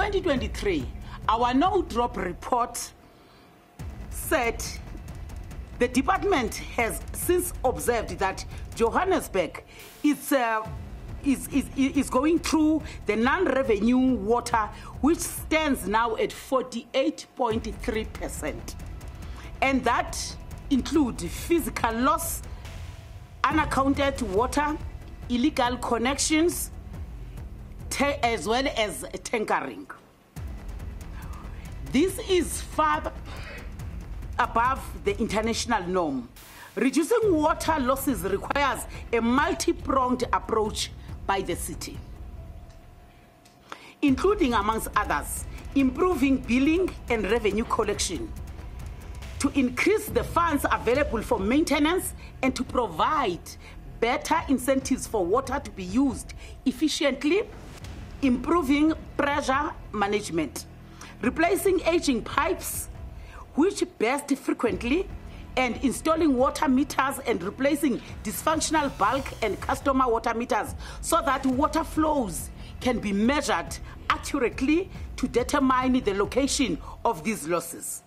2023, our no-drop report said the department has since observed that Johannesburg is going through the non-revenue water, which stands now at 48.3%. And that includes physical loss, unaccounted water, illegal connections, as well as tankering. This is far above the international norm. Reducing water losses requires a multi-pronged approach by the city, including, amongst others, improving billing and revenue collection, to increase the funds available for maintenance and to provide better incentives for water to be used efficiently, improving pressure management, replacing aging pipes which burst frequently, and installing water meters and replacing dysfunctional bulk and customer water meters so that water flows can be measured accurately to determine the location of these losses.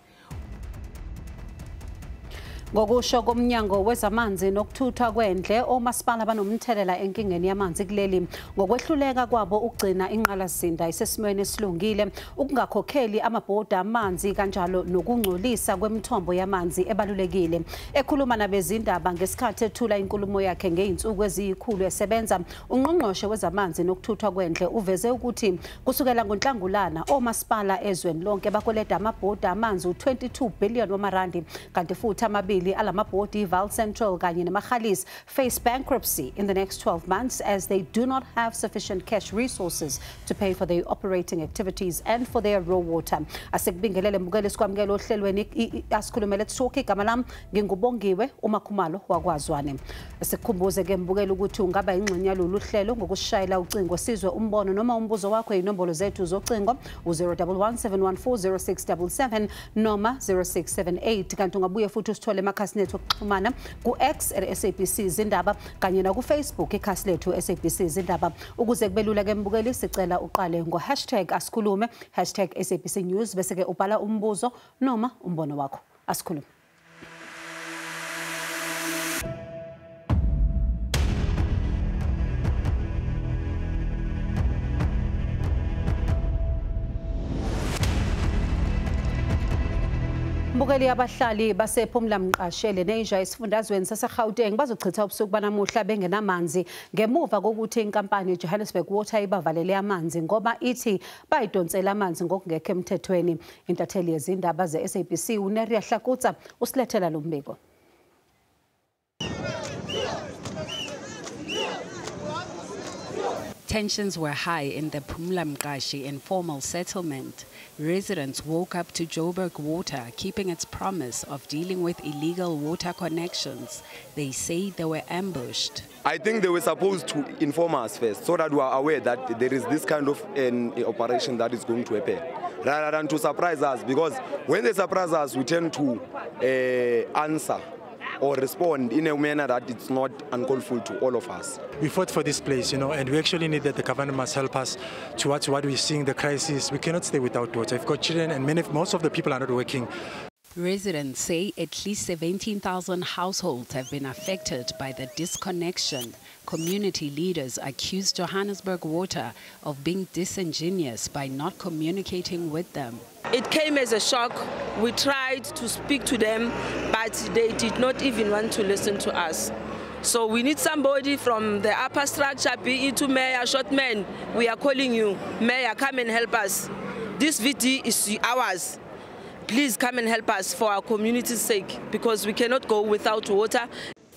Ngokusho komnyango wezamanzi nokuthutha kwendle, omasipala banomthelela enkingeni yamanzi kuleli ngokwehluleka kwabo ukugcina inqalasizinda isesimweni esilungile, ukungakhokheli amabhodi amanzi kanjalo nokungcolisa kwemithombo yamanzi ebalulekile. Ekhuluma nabezindaba ngesikhathi ethula inkulumo yakhe ngeinsuku eziyikhulu esebenza, ungqongqoshe wezamanzi nokuthutha kwendle uveze ukuthi kusukela ngoNhlangulana omasipala ezweni lonke bakweleda amabhodi amanzi u22 billion wamarandi, kanti futhi amabili alamabhodi Vaal Central kanye neMagalies face bankruptcy in the next 12 months as they do not have sufficient cash resources to pay for their operating activities and for their raw water. Asekubingelele mbukeli sikwamukela ohlelweni asikhulumele Tsoki igama lami ngingubongiwe uMakhumalo waKwaZwane. Sikukhumbuze ke mbukeli ukuthi ungaba ingxenye yalolu hlelo ngokushayela ucingo sizwe umbono noma umbuzo wakho inombolo zethu zocingo u-011 noma 0678, kanti ungabuye futhi usithole ekhasi lethu okuxhumana ku-X @SABC Zindaba kanye na ku-Facebook ikhasi lethu SABC Zindaba. Ukuze kubelula ke mbukeli sicela uqale ngo#asikhulume #SABC News bese ke ubhala umbuzo noma umbono wakho. Asikhulume. Mbukeli abahlali basePhumla Mqashele neNja esifundazweni saseGauteng bazochitha ubusuku banamuhla bengenamanzi ngemuva kokuthi inkampani Johannesburg Water ibavalele amanzi ngoba ithi bayidonsela amanzi ngokungekho emthethweni. Intatheli yezindaba ze-SABC uNeria Hlakutsa usilethela lo mbiko. Tensions were high in the Phumla Mqashi informal settlement. Residents woke up to Joburg Water keeping its promise of dealing with illegal water connections. They say they were ambushed. I think they were supposed to inform us first so that we are aware that there is this kind of an operation that is going to happen, rather than to surprise us, because when they surprise us, we tend to answer or respond in a manner that it's not uncalled to all of us. We fought for this place, and we actually need that the government must help us towards what we're seeing, the crisis. We cannot stay without water. We've got children and most of the people are not working. Residents say at least 17,000 households have been affected by the disconnection. Community leaders accuse Johannesburg Water of being disingenuous by not communicating with them. It came as a shock. We tried to speak to them, but they did not even want to listen to us. So we need somebody from the upper structure, be it to Mayor Shortman. We are calling you. Mayor, come and help us. This VD is ours. Please come and help us for our community's sake, because we cannot go without water.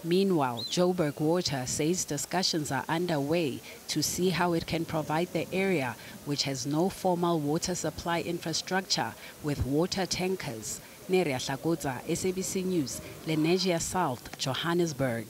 Meanwhile, Joburg Water says discussions are underway to see how it can provide the area, which has no formal water supply infrastructure, with water tankers. Neria Hlakutsa, SABC News, Lenasia South, Johannesburg.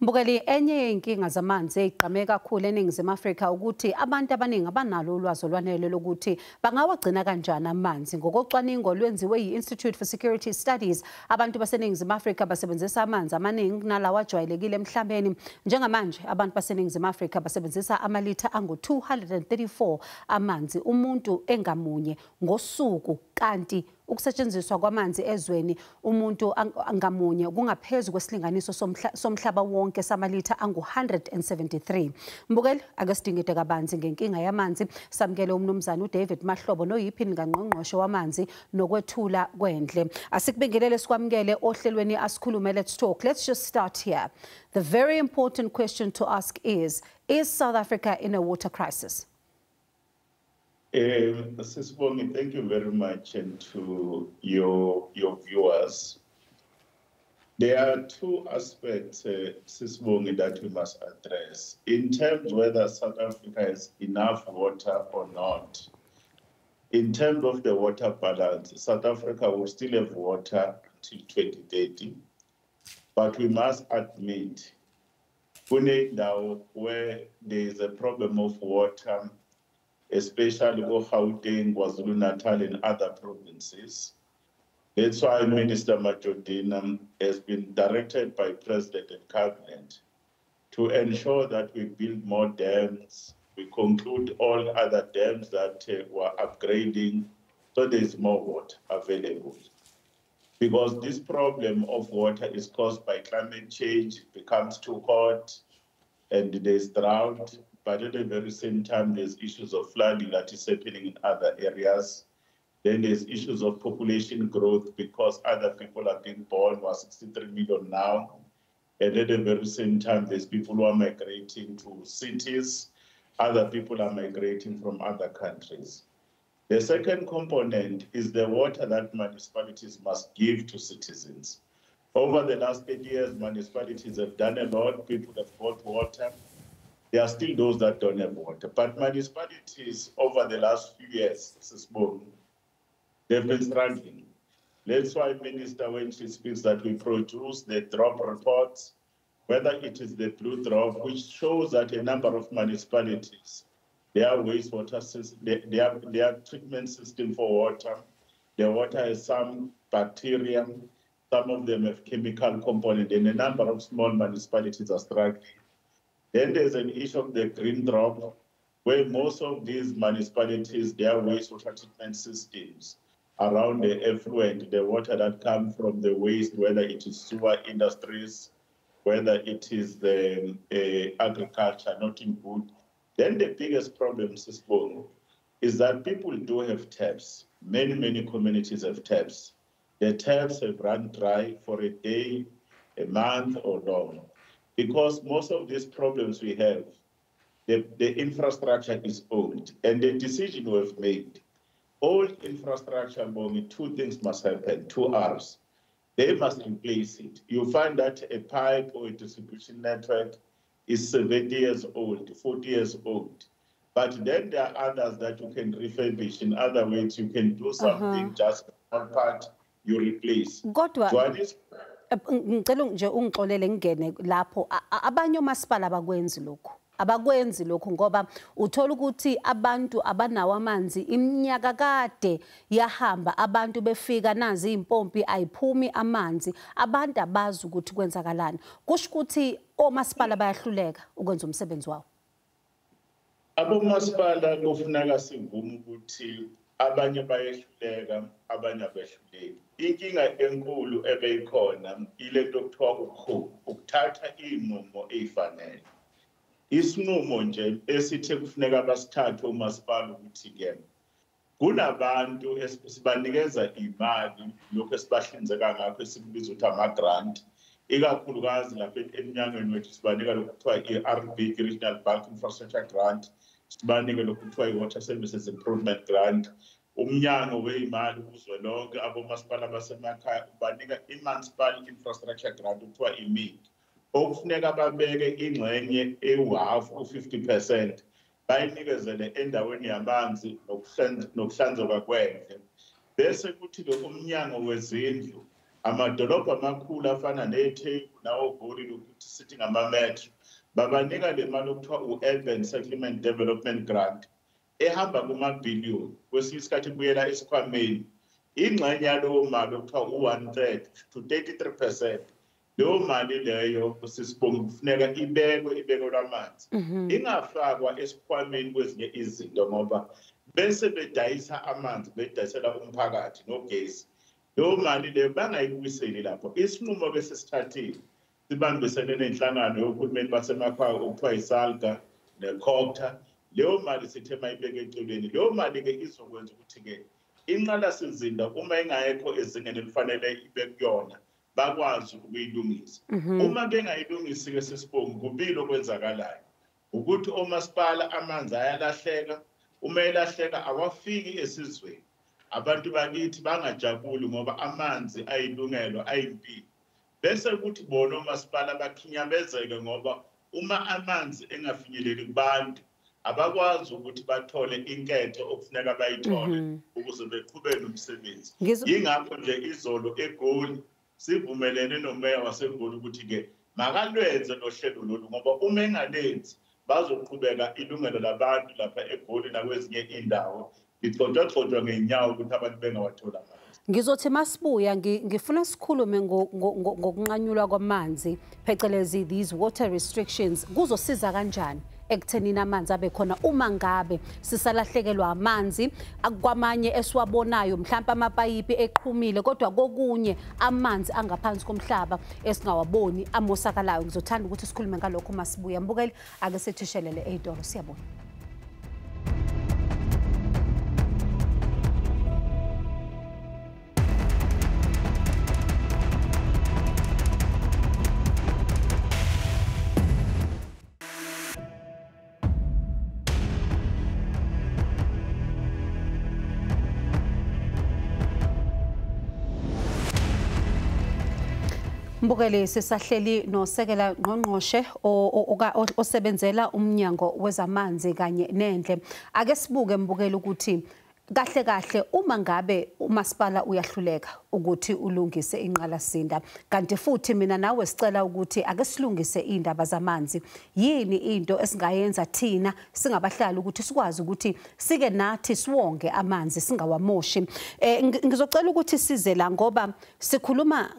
Mbukeli, enye yey'nkinga zamanzi ey'gqame kakhulu eNingizimu Afrika ukuthi abantu abaningi abanalo ulwazi olwanele lokuthi bangawagcina kanjani amanzi. Ngokocwaningo lwenziwe yi-Institute for Security Studies, abantu baseNingizimu Afrika basebenzisa amanzi amaningi kunalawa ajwayelekile emhlabeni. Njengamanje abantu baseNingizimu Afrika basebenzisa amalitha angu-234 amanzi umuntu engamunye ngosuku, kanti ukusetshenziswa kwamanzi ezweni umuntu ngamunye kungaphezu kwesilinganiso somhlaba wonke samalitha angu-173. Mbukeli, ake sidingide kabanzi ngenkinga yamanzi. Samukele umnumzane uDavid Mahlobo noyiphini kaNgqongqoshe wamanzi nokwethula kwendle. Asikubingelele sikwamukele ohlelweni asikhulume Let's Talk. Let's just start here. The very important question to ask is South Africa in a water crisis? Sisibongi, thank you very much, and to your viewers. There are two aspects, Sisibongi, that we must address. In terms whether South Africa has enough water or not, in terms of the water balance, South Africa will still have water until 2030. But we must admit, now where there is a problem of water, especially Gauteng, KwaZulu-Natal, and other provinces. That's why Minister Majodina has been directed by President and Cabinet to ensure that we build more dams, we conclude all other dams that were upgrading, so there's more water available. Because this problem of water is caused by climate change, it becomes too hot, and there's drought. But at the very same time, there's issues of flooding that is happening in other areas. Then there's issues of population growth because other people are being born. We're 63 million now. And at the very same time, there's people who are migrating to cities. Other people are migrating from other countries. The second component is the water that municipalities must give to citizens. Over the last 8 years, municipalities have done a lot. People have got water. There are still those that don't have water. But municipalities over the last few years, they've been struggling. That's why Minister, when she speaks, that we produce the drop reports, whether it is the blue drop, which shows that a number of municipalities, their wastewater system, their treatment system for water, the water has some bacteria, some of them have chemical component, and a number of small municipalities are struggling. Then there's an issue of the green drop, where most of these municipalities, their wastewater treatment systems around the effluent, the water that comes from the waste, whether it is sewer industries, whether it is the agriculture, not in good. Then the biggest problem, Sisbon, is that people do have taps. Many communities have taps. The taps have run dry for a day, a month, or long. Because most of these problems we have, the infrastructure is old. And the decision we've made, old infrastructure, two things must happen, 2 Rs. They must replace it. You find that a pipe or a distribution network is 70 years old, 40 years old. But then there are others that you can refurbish. In other ways, you can do something, just one part, you replace. Ngicela nje ungixolele ngene lapho abanye omasipala abakwenzi lokho ngoba uthola ukuthi abantu abanawo amanzi iminyaka kade yahamba, abantu befika nazi impompi ayiphumi amanzi, abantu abazi ukuthi kwenzakalani. Kusho ukuthi omasipala bayahluleka ukwenza umsebenzi wawo. Abomasipala kufuneka sivume ukuthi abanye bayehluleka, abanye abehluleki. Inkinga enkulu ebeyikhona ile nto kuthiwa ukuthatha iy'nqumo ey'fanele. Isinqumo nje esithe kufuneka abasithathe omasipala ukuthi-ke kunabantu sibanikeza imali, lokhu esibahlinzeka ngakho esikubiza ukuthi ama-grant, ikakhulukazi lapha eminyangweni wethu sibanika lokhu kuthiwa i-RB, Regional Bank Infrastructure Grant, sibanike lokhu kuthiwa i-Water Services Improvement Grant. Umnyango wey'imali kuzwelonke abomasipala basemakhaya ubanika i-Municipal Infrastructure Grant kuthiwa i-MIG, okufuneka babeke ingxenye ewu-half, u-50%, bayinikezele endaweni yamanzi nokuhlanzeka kwendle. Bese kuthi lo umnyango wezindlu amadolobha amakhulu afana neTheku nawoGoli ukuthi sithi ngama-metro babanika le mali okuthiwa u-urban settlement development grant ehamba kumabhiliyoni kwesinye isikhathi ibuyela esikhwameni ingxenye yalowo mali okuthiwa u-1/3 to 33%. Leyo mali leyo sisibonga kufuneka ibekwe lwamanzi ingafakwa esikhwameni kwezinye izinto ngoba bese bedayisa amanzi bedayisela umphakathi nogesi. Leyo mali leyo bangayibuyiseli lapho. Isinqumo bese sithathile sibambisene nenhlangano yohulumeni basemakhaya okuthiwa iSALGA neCOGTA. Leyo mali sithe mayibeke eceleni. Leyo mali ke izokwenza ukuthi ke inqalasizinda uma ingayekho ezingeni elifanele ibe kuyona bakwazi ukuyilungisa. Uma bengayilungisi ke sisibonga kubili okwenzakalayo ukuthi omasipala amanzi ayalahleka. Uma elahleka awafiki esizweni. Abantu bakithi bangajabuli ngoba amanzi ayilungelo ayimpilo. Bese ukuthi bona omasipala bakhinyabezeke ngoba uma amanzi engafinyeleli kubantu abakwazi ukuthi bathole inketho okufuneka bayithole ukuze beqhubeke nomsebenzi. Yingakho nje izolo eGoli sivumelene nomeya waseGoli ukuthi ke makalwenze nohlelo lolu ngoba uma engalenzi bazoqhubeka ilungelo labantu lapha eGoli nakwezinye indawo ixoxwa ngenyawo ukuthi abantu bengawathola amanzi. Ngizothi masibuya ngifuna sikhulume ngokunqanyulwa kwamanzi phecelezi these water restrictions kuzosiza kanjani ekuthenini amanzi abe khona uma ngabe sisalahlekelwa amanzi akwamanye esiwabonayo mhlawumbe amapayipi eqhumile kodwa kokunye amanzi angaphansi komhlaba esingawaboni amosakalayo. Ngizothanda ukuthi sikhulume ngalokho masibuya. Mbukeli ake sethishelele eDolo siyabona. Mbukeli sisahleli nosekela ngqongqoshe osebenzela umnyango wezamanzi kanye nendle. Ake sibuke mbukeli ukuthi kahle uma ngabe umasipala uyahluleka ukuthi ulungise inqalasinda kanti futhi mina nawe sicela ukuthi ake silungise indaba zamanzi. Yini into esingayenza thina singabahlali ukuthi sikwazi ukuthi sike nathi siwonge amanzi singawamoshi? Ngizocela ukuthi size la ngoba sikhuluma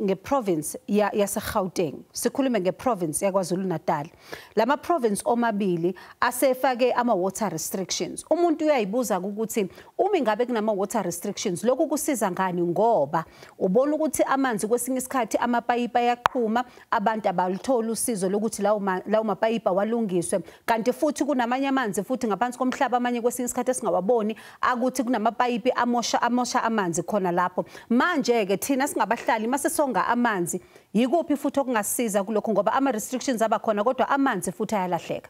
ngeprovince yaseGauteng, sikhulume ngeprovince yaKwaZulu Natal. Lama province omabili asefake ama water restrictions. Umuntu uyayibuza ukuthi uma ngabe kunama water restrictions lokhu kusiza ngani ngoba ubona ukuthi amanzi kwesinye isikhathi amapayipi ayaqhuma abantu abaluthola usizo lokuthi lawo mapayipi awalungiswe kanti futhi kunamanye amanzi futhi ngaphansi komhlaba amanye kwesinye isikhathi esingawaboni akuthi kunamapayipi amosha amanzi khona lapho. Manje ke thina singabahlali mase songa amanzi yikuphi futhi okungasiza kulokho ngoba ama restrictions abakhona kodwa amanzi futhi ayalahleka.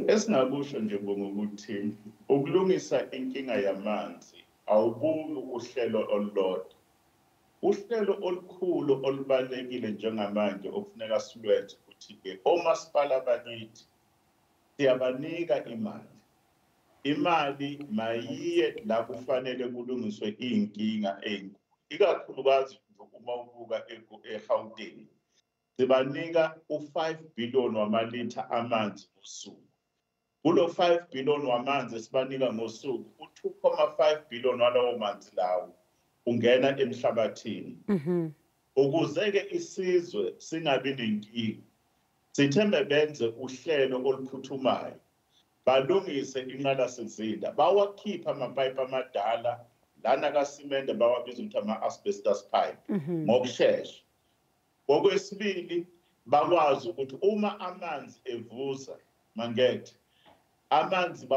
Esingakusho nje ngokuthi ukulungisa inkinga yamanzi awubuki uhlelo olulodwa. Uhlelo olukhulu olubalekile njengamanje okufuneka silwenze ukuthi ke omasipala bakithi siyabanika imali. Imali mayiye la kufanele kulungiswe inkinga enkulu. Ikakhulukazi uma ubuka eGauteng. Sibanika u5 billion wamalitha amanzi ngosuku. Kulo 5 billion wamanzi sibanika ngosuku u2.5 billion walawo manzi lawo ungena emhlabathini. Ukuze ke isizwe singabi nenkinga sithembe benze uhlelo oluphuthumayo. Balungise inqalasizinda bawakhipha amapayipi amadala lana kaSimende bawabiza ukuthi ama-asbestos pipe ngokusheshsha. Okwesibili bakwazi ukuthi uma amanzi evuza mangethe amanzi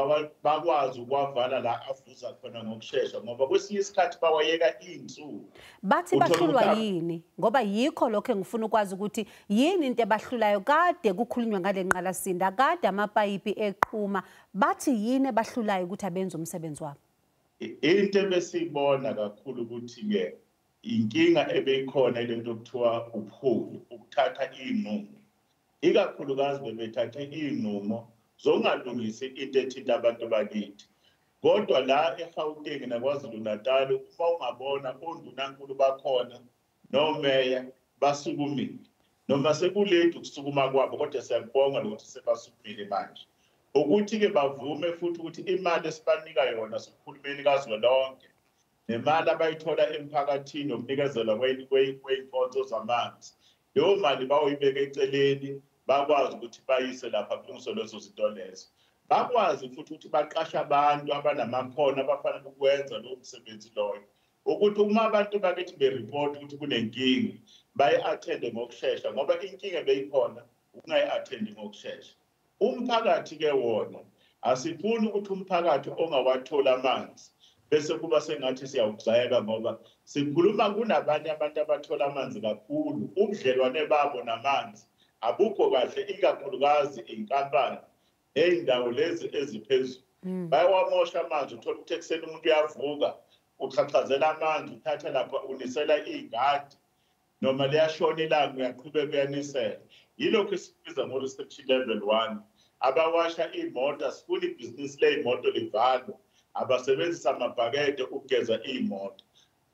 bakwazi ukwavala la avuza khona ngokusheshsha ngoba kwesinye isikhathi bawayeka insuku. Bathi bahlulwa yini ngoba yikho lokho engifuna ukwazi ukuthi yini into ebahlulayo kade kukhulunywa ngale nqalasinda kade amapayipi eqhuma bathi yini ebahlulayo ukuthi abenze umsebenzi wabo? Into ebesiyibona kakhulu ukuthi ke inkinga ebeyikhona lento okuthiwa uphulu ukuthatha inqumo. Ikakhulukazi bebethathe inqumo zongalungisi into ethinta abantu bakithi. kodwa la eGauteng naKwaZulu-Natal uma ungabona ondunankulu bakhona nomeya basukumile noma sekulethu kusukuma kwabo kodwa siyabonga ukuthi sebasukumile manje ukuthi ke bavume futhi ukuthi imali esibanika yona sokukhulumeni kazwelonke nemali abayithola emphakathini yokunikezela kwey'nkonzo zamanzi leyo mali bayoyibeka eceleni bakwazi ukuthi bayise lapha kulungiswe lezo zinto lezo bakwazi futhi ukuthi baqashe abantu abanamakhono abafanele ukwenza lowo msebenzi loyo ukuthi uma abantu bakithi bereport ukuthi kunenkinga bayi-athende ngokushesha ngoba inkinga beyikhona ukungayi-athendi ngokushesha umphakathi ke wona asifuni ukuthi umphakathi ongawatholi amanzi bese kuba sengathi siyawugxeka ngoba sikhuluma kunabanye abantu abathola amanzi kakhulu ubudlelwane babo namanzi abukho kahle ikakhulukazi inkampani ey'ndawo lezi eziphezulu bayawamosha amanzi uthola ukuthi ekuseni umuntu uyavuka uxhaxhazela amanzi uthatha lapha unisela iy'ngadi noma liyashona ilanga uyaqhubeka uyanisela yilokhu esikubiza ngo-restriction level 1 abawasha iy'moto asifuni ibhizinisi ley'moto livalwe abasebenzisa amabhakede ukugeza iy'moto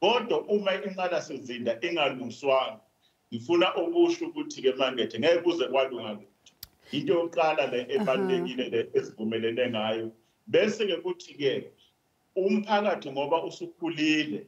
kodwa uma inqalasizinda ingalungiswanga ngifuna ukusho ukuthi-ke mangethe ngeke kuze kwalunga lutho into yokuqala le ebalulekile le esivumelene ngayo bese-ke kuthi-ke umphakathi ngoba usukhulile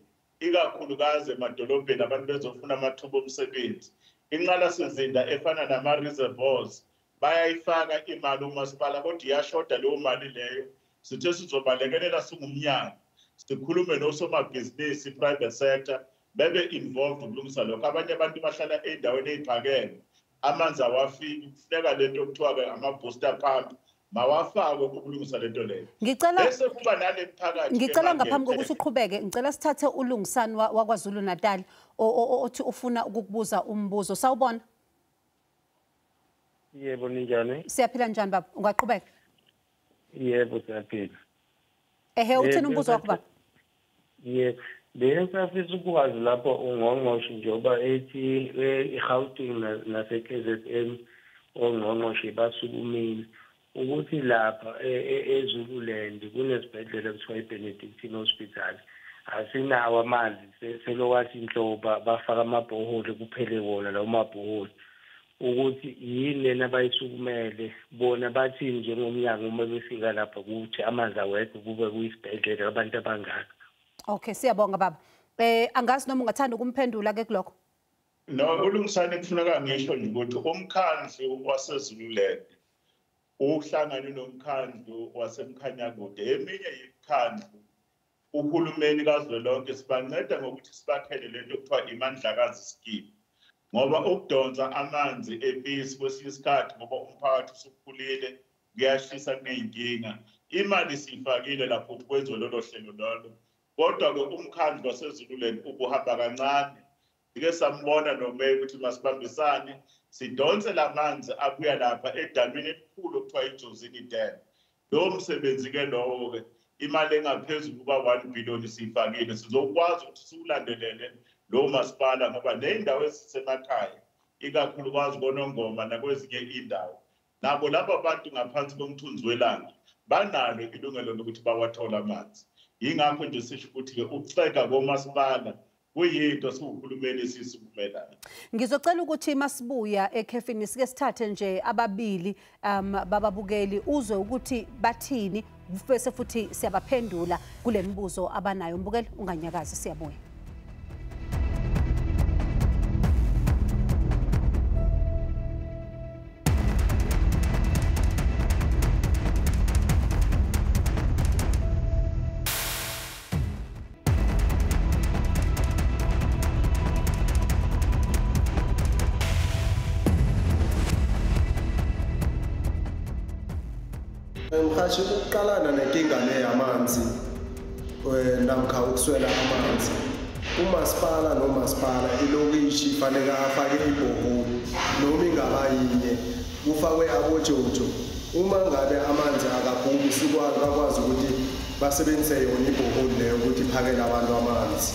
ikakhulukazi emadolobheni abantu bezofuna amathuba omsebenzi inqalasizinda efana nama-reservoirs bayayifaka imali umasipala kodwa iyashoda leyo mali leyo sithe sizobalekelela singumnyango sikhulume nosomabhizinisi private sector bebe involved ukulungisa lokho abanye abantu bahlala ey'ndaweni ey'phakeme amanzi awafiki kufuneka lento okuthiwa-ke ama-booster pump mawafakwe ukulungisa lento leyo bese kuba nale mphakathi ngicela ngaphambi kokuthi uqhubeke ngicela sithathe uLungisani waKwaZulu Natal othi ufuna ukukubuza umbuzo sawubona yebo ninjani siyaphila njani baba ungaqhubeka yebo siyaphila uthini umbuzo wakho baba yebo besafisa ukwazi lapho ungqongqoshe njengoba ethi eGauteng nase-KZN ongqongqoshe basukumile ukuthi lapha eZululand kunesibhedlela kuthiwa iBenedictine Hospital asinawo amanzi selokwathi inhloba bafaka amabhoholi kuphele wona lawo mabhoholi ukuthi yini lena abayisukumele bona bathini njengomnyango uma befika lapha ukuthi amanzi awekho kube kuyisibhedlela abantu abangaka okay siyabonga baba angazi noma ungathanda ukumphendula ke kulokho no uLungisani kufuneka ngisho nje ukuthi umkhandlu waseZululand uhlangane nomkhandlu waseMkhanyakude eminye yimkhandlu uhulumeni kazwelonke sibanceda ngokuthi sibakhele lento okuthiwa imandlakazi scheme ngoba ukudonsa amanzi episi kwesinye isikhathi ngoba umphakathi usukhulile kuyashisa kuney'nkinga imali siyifakile lapho ukuthi kwenziwe lolo hlelo lolo kodwa-ke umkhandlu waseZululand ubuhamba kancane sike sambona nomeya ukuthi masibambisane sidonse la manzi abuya lapha edamini elikhulu okuthiwa iJozini Dam lowo msebenzi-ke lowo-ke imali engaphezulu kuka-1 billion siyifakile sizokwazi ukuthi siwulandelele lowo masipala ngoba ney'ndawo ezisemakhaya ikakhulukazi koNongoma nakwezinye iy'ndawo nabo labo abantu ngaphansi komthunzi welanga banalo ilungelo lokuthi bawathole amanzi yingakho nje sisho ukuthi-ke ukuxega komasipala kuyinto siwuhulumeni esiyisukumelayo ngizocela ukuthi masibuya ekhefini sike sithathe nje ababili bababukeli uzwe ukuthi bathini bese futhi siyabaphendula kule mibuzo abanayo mbukeli unganyakazi siyabuya Ngikhashe ukuqalana nenkinga le yamanzi namkha ukuswela amanzi umasipala nomasipala ilokishi fanele afake ibhoholi noma ingaba yinye kufakwe abojojo uma ngabe amanzi akaphumi sikwazi ukuthi basebenzise yona ibhoholi leyo ukuthi iphakele abantu amanzi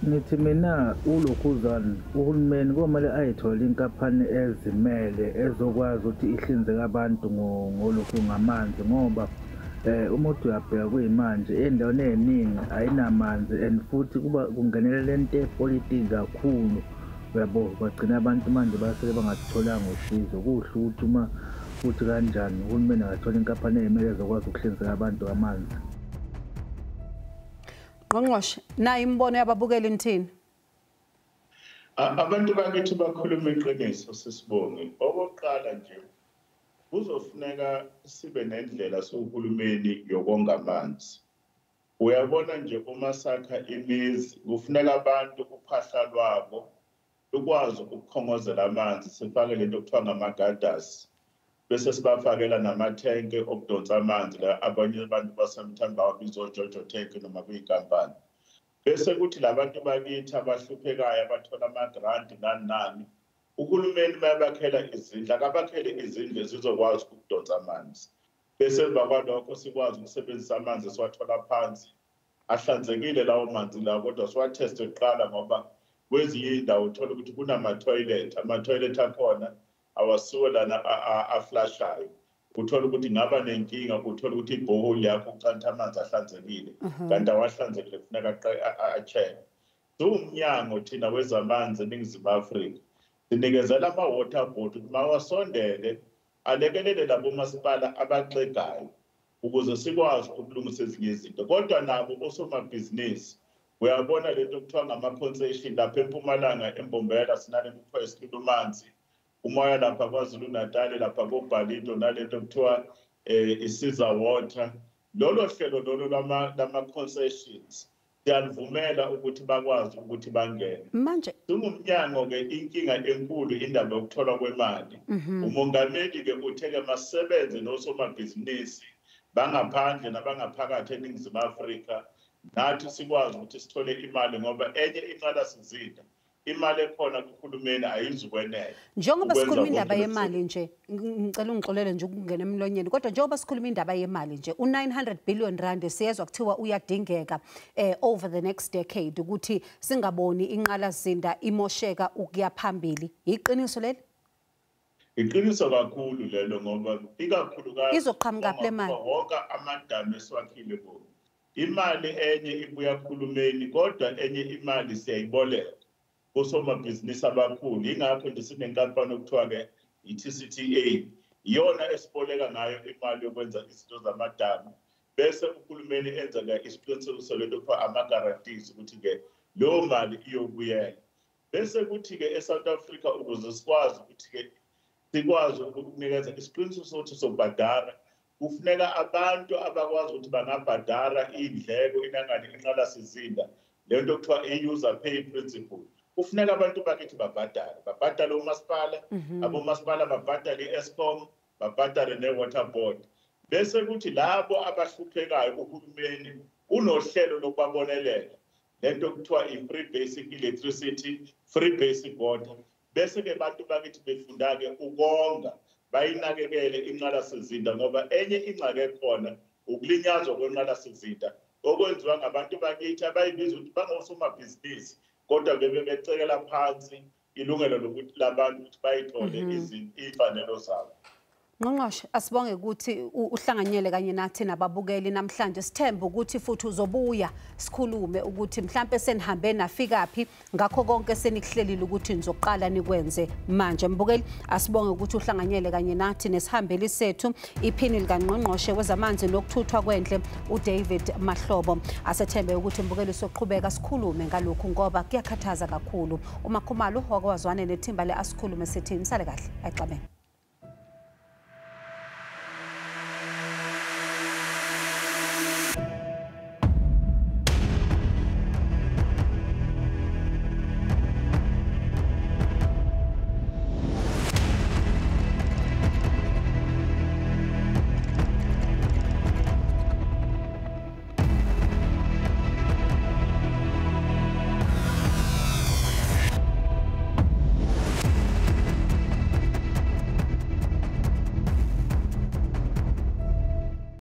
Nithi mina uLukhuzana uhulumeni komele ayithole inkampani ezimele ezokwazi ukuthi ihlinzeke abantu ngolokhu ngamanzi ngoba umuntu uyabheka kuyimanje endaweni eziningi ayinamanzi and futhi kuba kungenela lento epolitiki kakhulu yabo bagcina abantu manje basele bangatholanga usizo kuhle ukuthi uma futhi kanjani uhulumeni angathola inkampani ezimele zokwazi ukuhlinzeka abantu amanzi. Ngqongqoshe nayi imbono yababukeli nithini? Abantu bakithi bakhuluma iqiniso sisibonge. Okokuqala nje kuzofuneka sibe nendlela sohulumeni yokonga amanzi. Uyabona nje uma sakha imizi kufuneka abantu uphahla lwabo ukwazi ukukhongozela amanzi sifake lento okuthiwa ngama-gutters bese sibafakela namathenke okudonsa amanzi la abanye abantu basemthamba babiza oJoJo tank noma kuyinkampani. Bese kuthi labantu bakithi abahluphekayo abathola ama-grant nani uhulumeni mayabakhela izindlu akabakhele izindlu zizokwazi ukudonsa amanzi. Bese emva kwalokho sikwazi ukusebenzisa amanzi siwathola phansi ahlanzekile lawo manzi lawo kodwa siwatheste kuqala ngoba kwezinye indawo uthola ukuthi kunama-toilet ama-toilet akhona awasuwe lana aflashayo uthola ukuthi ngaba nenkinga uthola ukuthi ibhoholi yakho ucantha amanzi ahlanzekile kanti awahlanzekile kufuneka a-check. Umnyango thina wezamanzi eNingizimu Afrika sinikezela ama-water board ukuthi mawasondele alekelele labo masipala abaxegayo ukuze sikwazi ukulungisa ezinye izinto kodwa nabo osomabhizinisi uyabona lento kuthiwa ngama-concession lapha eMpumalanga eMbombela sinalento kuthiwa iSilumanzi umoya lapha KwaZulu-Natal lapha koBhalito nalento kuthiwa isiza water lolo hlelo lolo lama-concessions siyalivumela ukuthi bakwazi ukuthi bangene manje singumnyango-ke inkinga enkulu indaba yokutholwa kwemali umongameli-ke uthe-ke masebenze nosomabhizinisi bangaphandle nabangaphakathi eNingizimu Afrika nathi sikwazi ukuthi sithole imali ngoba enye inqalasizinda imali ekhona kuhulumeni ayizukwenela. Njengoba sikhuluma indaba yemali nje ngicela ungixolele nje ukungena emlonyeni kodwa njengoba sikhuluma indaba yemali nje u900 billion rand siyezwa kuthiwa uyadingeka over the next decade ukuthi singaboni inqalasizinda imosheka ukuya phambili. Iqiniso leli? Iqiniso kakhulu lelo ngoba ikakhulukazi izoqhamuka le mali wonke amadamu esiwakhile bo. Imali enye ibuya kuhulumeni kodwa enye imali siyayiboleka osomabhizinisi abakhulu ingakho nje sinenkampani okuthiwa-ke i-TCTA iyona esiboleka ngayo imali yokwenza izinto zamadamu bese uhulumeni enza-ke isiqinisekiso lento kuthiwa ama-guarantees ukuthi-ke leyo mali iyobuyela bese kuthi-ke eSouth Africa ukuze sikwazi ukuthi-ke sikwazi ukunikeza isiqinisekiso sokuthi sobhadara kufuneka abantu abakwazi ukuthi bangabhadara iy'ndleko inangani inqalasizinda lento okuthiwa i-user pay principle kufuneka abantu bakithi babhadale umasipala abomasipala babhadale i-Eskom babhadale ne-water board bese kuthi labo abahluphekayo uhulumeni unohlelo lokubabonelela lento okuthiwa i-free basic electricity free basic water bese-ke abantu bakithi befunda-ke ukonga bayinakekele inqalasizinda ngoba enye ingxaki ekhona ukulinyazwa kwenqalasizinda okwenziwa ngabantu bakithi abayibiza ukuthi bangosomabhizinisi kodwa bebecekela phansi ilungelo lokuthi labantu ukuthi bayithole iy'fanelo zabo. Ngqongqoshe asibonge ukuthi uhlanganyele kanye nathi nababukeli namhlanje sithemba ukuthi futhi uzobuya sikhulume ukuthi mhlambe senihambe nafikaphi ngakho konke senikuhlelile ukuthi nizoqala nikwenze manje mbukeli asibonge ukuthi uhlanganyele kanye nathi nesihambeli sethu iphini likaNgqongqoshe wezamanzi nokuthuthwa kwendle uDavid Mahlobo asethembe ukuthi mbukeli soqhubeka sikhulume ngalokhu ngoba kuyakhathaza kakhulu uMakhumalo wakwazwane nethimba leasikhulume sithi nisale kahle ayixabene.